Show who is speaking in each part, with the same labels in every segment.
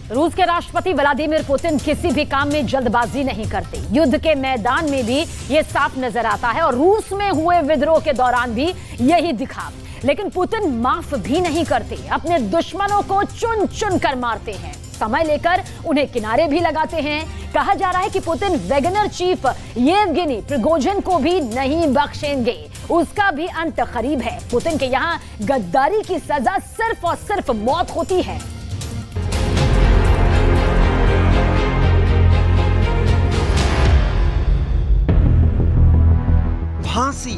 Speaker 1: रूस के राष्ट्रपति व्लादिमीर पुतिन किसी भी काम में जल्दबाजी नहीं करते। युद्ध के मैदान में भी ये साफ नजर आता है और रूस में हुए विद्रोह के दौरान भी यही दिखा। लेकिन पुतिन माफ भी नहीं करते, अपने दुश्मनों को चुन चुन कर मारते हैं, समय लेकर उन्हें किनारे भी लगाते हैं। कहा जा रहा है कि Putin Wagner chief Yevgeny Prigozhin को भी नहीं बख्शेंगे, उसका भी अंत करीब है। पुतिन के यहां गद्दारी की सजा सिर्फ और सिर्फ मौत होती है।
Speaker 2: फांसी,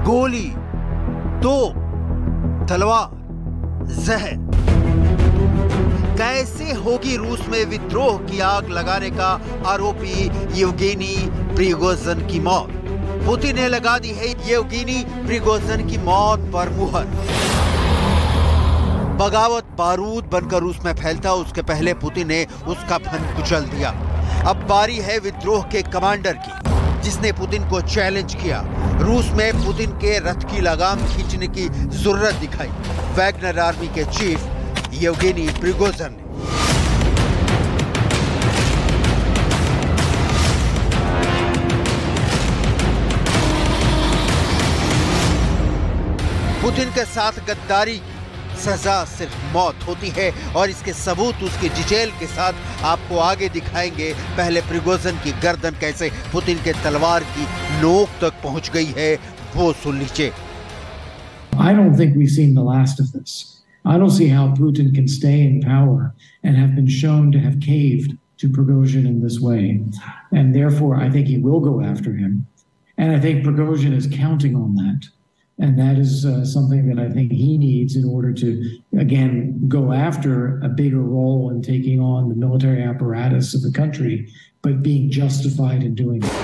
Speaker 2: गोली, तोप, तलवार, जहर। कैसे होगी रूस में विद्रोह की आग लगाने का आरोपी येवगेनी प्रिगोजिन की मौत? पुतिन ने लगा दी है येवगेनी प्रिगोजिन की मौत पर मुहर। बगावत बारूद बनकर रूस में फैलता उसके पहले पुतिन ने उसका फन कुचल दिया। अब बारी है विद्रोह के कमांडर की, जिसने पुतिन को चैलेंज किया। रूस में पुतिन के रथ की लगाम खींचने की जरूरत दिखाई वैगनर आर्मी के चीफ येवगेनी प्रिगोजिन ने। पुतिन के साथ गद्दारी सजा सिर्फ मौत होती है और इसके सबूत उसकी डिटेल के साथ आपको आगे दिखाएंगे। पहले प्रिगोजिन की गर्दन कैसे पुतिन के तलवार की नोक तक पहुंच गई है, वो सुन लीजिए।
Speaker 3: I don't think we've seen the last of this. I don't see how Putin can stay in power and have been shown to have caved to Prigozhin in this way. And therefore, I think he will go after him. And I think Prigozhin is counting on that. And that is something that I think he needs in order to, again, go after a bigger role in taking on the military apparatus of the country, but being justified in doing it.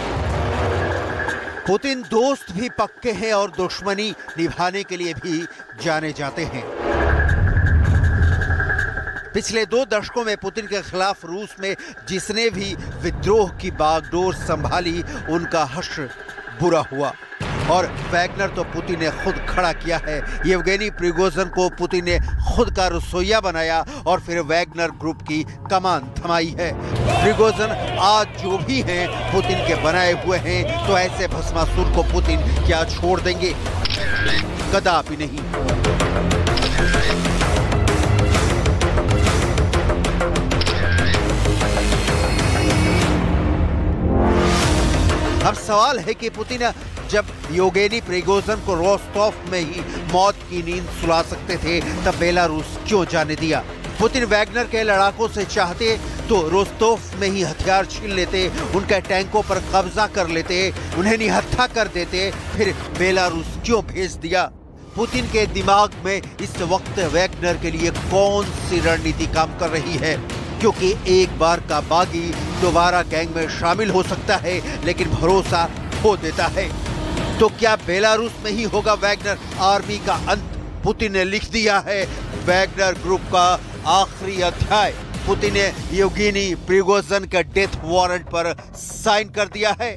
Speaker 2: Putin दोस्त भी पक्के हैं और दुश्मनी निभाने के लिए भी जाने जाते हैं। पिछले 2 दशकों में पुतिन के खिलाफ रूस में जिसने भी विद्रोह की बागडोर संभाली, उनका हश्र बुरा हुआ। और वैगनर तो पुतिन ने खुद खड़ा किया है। येवगेनी प्रिगोजिन को पुतिन ने खुद का रसोइया बनाया और फिर वैगनर ग्रुप की कमान थमाई है। प्रिगोजिन आज जो भी हैं पुतिन के बनाए हुए हैं, तो ऐसे भस्मासुर को पुतिन क्या छोड़ देंगे? कदापि नहीं। अब सवाल है कि पुतिन जब येवगेनी प्रिगोजिन को रोस्टोव में ही मौत की नींद सुला सकते थे, तब बेलारूस क्यों जाने दिया? पुतिन वैगनर के लड़ाकों से चाहते तो रोस्टोव में ही हथियार छीन लेते, उनके टैंकों पर कब्जा कर लेते, उन्हें निहत्था कर देते, फिर बेलारूस क्यों भेज दिया? पुतिन के दिमाग में इस वक्त वैगनर के लिए कौन सी रणनीति काम कर रही है? क्योंकि एक बार का बागी दोबारा गैंग में शामिल हो सकता है, लेकिन भरोसा खो देता है। तो क्या बेलारूस में ही होगा वैगनर आर्मी का अंत? पुतिन ने लिख दिया है वैगनर ग्रुप का आखिरी अध्याय। पुतिन ने येवगेनी प्रिगोजिन के डेथ वारंट पर साइन कर दिया है।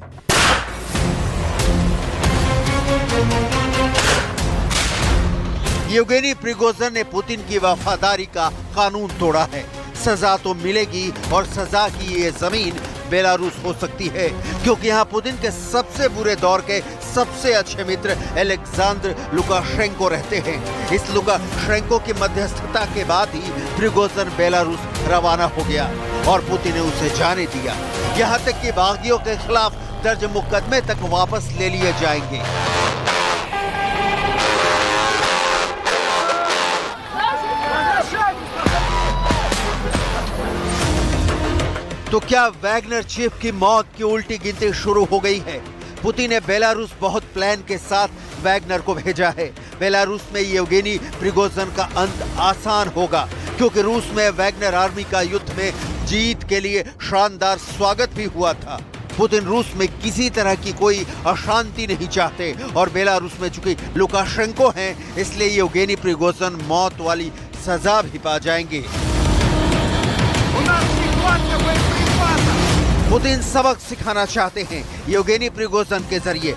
Speaker 2: येवगेनी प्रिगोजिन ने पुतिन की वफादारी का कानून तोड़ा है। सजा तो मिलेगी और सजा की ये जमीन बेलारूस हो सकती है, क्योंकि यहाँ पुतिन के सबसे बुरे दौर के सबसे अच्छे मित्र अलेक्जेंडर लुकाशेंको रहते हैं। इस लुकाशेंको की मध्यस्थता के बाद ही प्रिगोजिन बेलारूस रवाना हो गया और पुतिन ने उसे जाने दिया। यहाँ तक कि बागियों के खिलाफ दर्ज मुकदमे तक वापस ले लिए जाएंगे। तो क्या वैगनर चीफ की मौत की उल्टी गिनती शुरू हो गई है? पुतिन ने बेलारूस बहुत प्लान के साथ वैगनर को भेजा है। बेलारूस में येवगेनी प्रिगोजिन का अंत आसान होगा, क्योंकि रूस में वैगनर आर्मी का युद्ध में जीत के लिए शानदार स्वागत भी हुआ था। पुतिन रूस में किसी तरह की कोई अशांति नहीं चाहते और बेलारूस में चूंकि लुकाशेंको हैं, इसलिए येवगेनी प्रिगोजिन मौत वाली सजा भी पा जाएंगे। पुतिन सबक सिखाना चाहते हैं येवगेनी प्रिगोजिन के जरिए।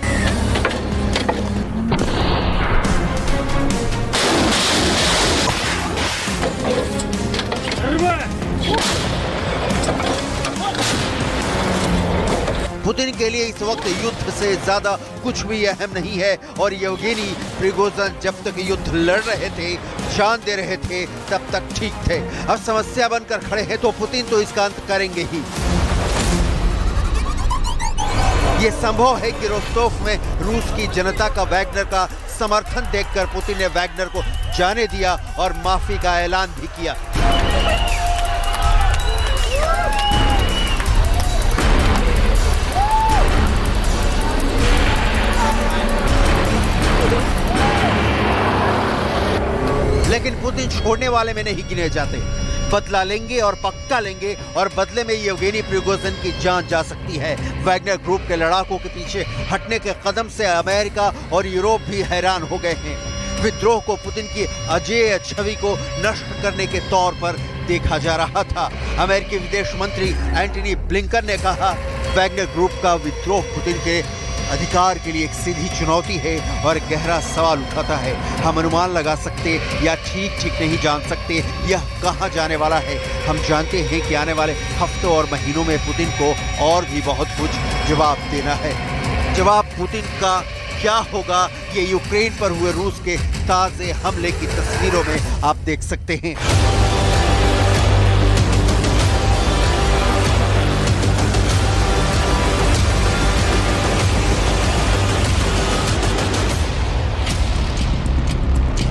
Speaker 2: पुतिन के लिए इस वक्त युद्ध से ज्यादा कुछ भी अहम नहीं है और येवगेनी प्रिगोजिन जब तक युद्ध लड़ रहे थे, जान दे रहे थे, तब तक ठीक थे। अब समस्या बनकर खड़े हैं तो पुतिन तो इसका अंत करेंगे ही। ये संभव है कि रोस्टोव में रूस की जनता का वैगनर का समर्थन देखकर पुतिन ने वैगनर को जाने दिया और माफी का ऐलान भी किया। लेकिन पुतिन छोड़ने वाले में नहीं गिने जाते। बदला लेंगे और पक्का लेंगे और बदले में येवगेनी प्रिगोजिन की जान जा सकती है। वैगनर ग्रुप के लड़ाकों के पीछे हटने के कदम से अमेरिका और यूरोप भी हैरान हो गए हैं। विद्रोह को पुतिन की अजेय छवि को नष्ट करने के तौर पर देखा जा रहा था। अमेरिकी विदेश मंत्री एंटनी ब्लिंकन ने कहा, वैगनर ग्रुप का विद्रोह पुतिन के अधिकार के लिए एक सीधी चुनौती है और गहरा सवाल उठाता है। हम अनुमान लगा सकते या ठीक नहीं जान सकते यह कहां जाने वाला है। हम जानते हैं कि आने वाले हफ्तों और महीनों में पुतिन को और भी बहुत कुछ जवाब देना है। जवाब पुतिन का क्या होगा ये यूक्रेन पर हुए रूस के ताजे हमले की तस्वीरों में आप देख सकते हैं।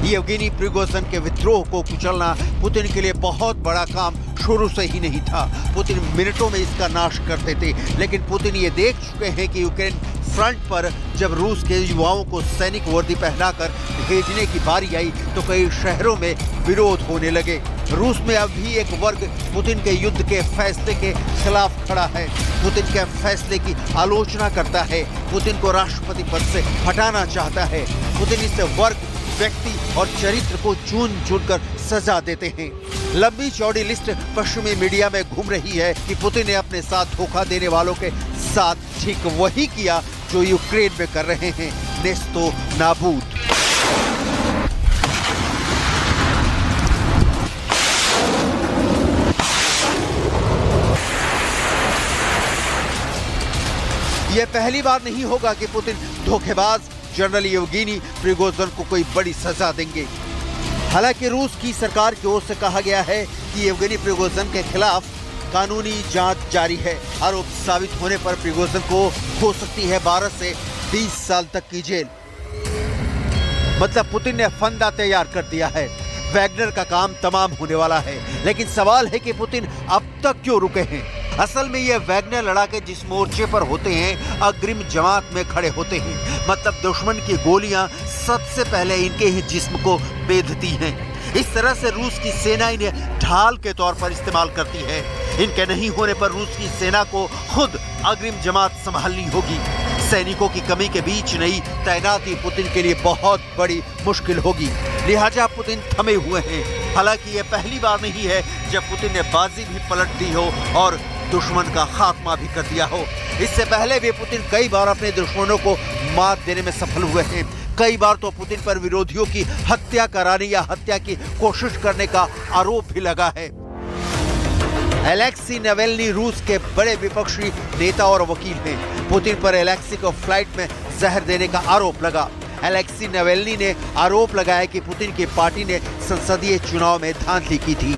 Speaker 2: येवगेनी प्रिगोजिन के विद्रोह को कुचलना पुतिन के लिए बहुत बड़ा काम शुरू से ही नहीं था। पुतिन मिनटों में इसका नाश कर देते, लेकिन पुतिन ये देख चुके हैं कि यूक्रेन फ्रंट पर जब रूस के युवाओं को सैनिक वर्दी पहनाकर भेजने की बारी आई तो कई शहरों में विरोध होने लगे। रूस में अब भी एक वर्ग पुतिन के युद्ध के फैसले के खिलाफ खड़ा है, पुतिन के फैसले की आलोचना करता है, पुतिन को राष्ट्रपति पद से हटाना चाहता है। पुतिन इस वर्ग, व्यक्ति और चरित्र को चुन कर सजा देते हैं। लंबी चौड़ी लिस्ट पश्चिमी मीडिया में घूम रही है कि पुतिन ने अपने साथ धोखा देने वालों के साथ ठीक वही किया जो यूक्रेन में कर रहे हैं, नेस्तो नाबूद। यह पहली बार नहीं होगा कि पुतिन धोखेबाज जनरल येवगेनी प्रिगोजिन को कोई बड़ी सजा देंगे। हालांकि रूस की सरकार की ओर से कहा गया है कि येवगेनी प्रिगोजिन के खिलाफ कानूनी जांच जारी है। आरोप साबित होने पर प्रिगोजिन को हो सकती है 12 से 20 साल तक की जेल। मतलब पुतिन ने फंदा तैयार कर दिया है, वैगनर का काम तमाम होने वाला है। लेकिन सवाल है कि पुतिन अब तक क्यों रुके हैं। असल में ये वैगनर लड़ाके जिस मोर्चे पर होते हैं, अग्रिम जमात में खड़े होते हैं। मतलब दुश्मन की गोलियां सबसे पहले इनके ही जिस्म को बेधती हैं। इस तरह से रूस की सेना इन्हें ढाल के तौर पर इस्तेमाल करती है। इनके नहीं होने पर रूस की सेना को खुद अग्रिम जमात संभालनी होगी। सैनिकों की कमी के बीच नई तैनाती पुतिन के लिए बहुत बड़ी मुश्किल होगी, लिहाजा पुतिन थमे हुए हैं। हालांकि यह पहली बार नहीं है जब पुतिन ने बाजी भी पलट दी हो और दुश्मन का खात्मा भी कर दिया हो। इससे पहले भी पुतिन कई बार अपने दुश्मनों को मात देने में सफल हुए हैं। कई बार तो पुतिन पर विरोधियों की हत्या कराने या हत्या की कोशिश करने का आरोप भी लगा है। अलेक्सी नावल्नी रूस के बड़े विपक्षी नेता और वकील हैं। पुतिन पर अलेक्सी को फ्लाइट में जहर देने का आरोप लगा। अलेक्सी नावल्नी ने आरोप लगाया कि पुतिन की पार्टी ने संसदीय चुनाव में धांधली की थी।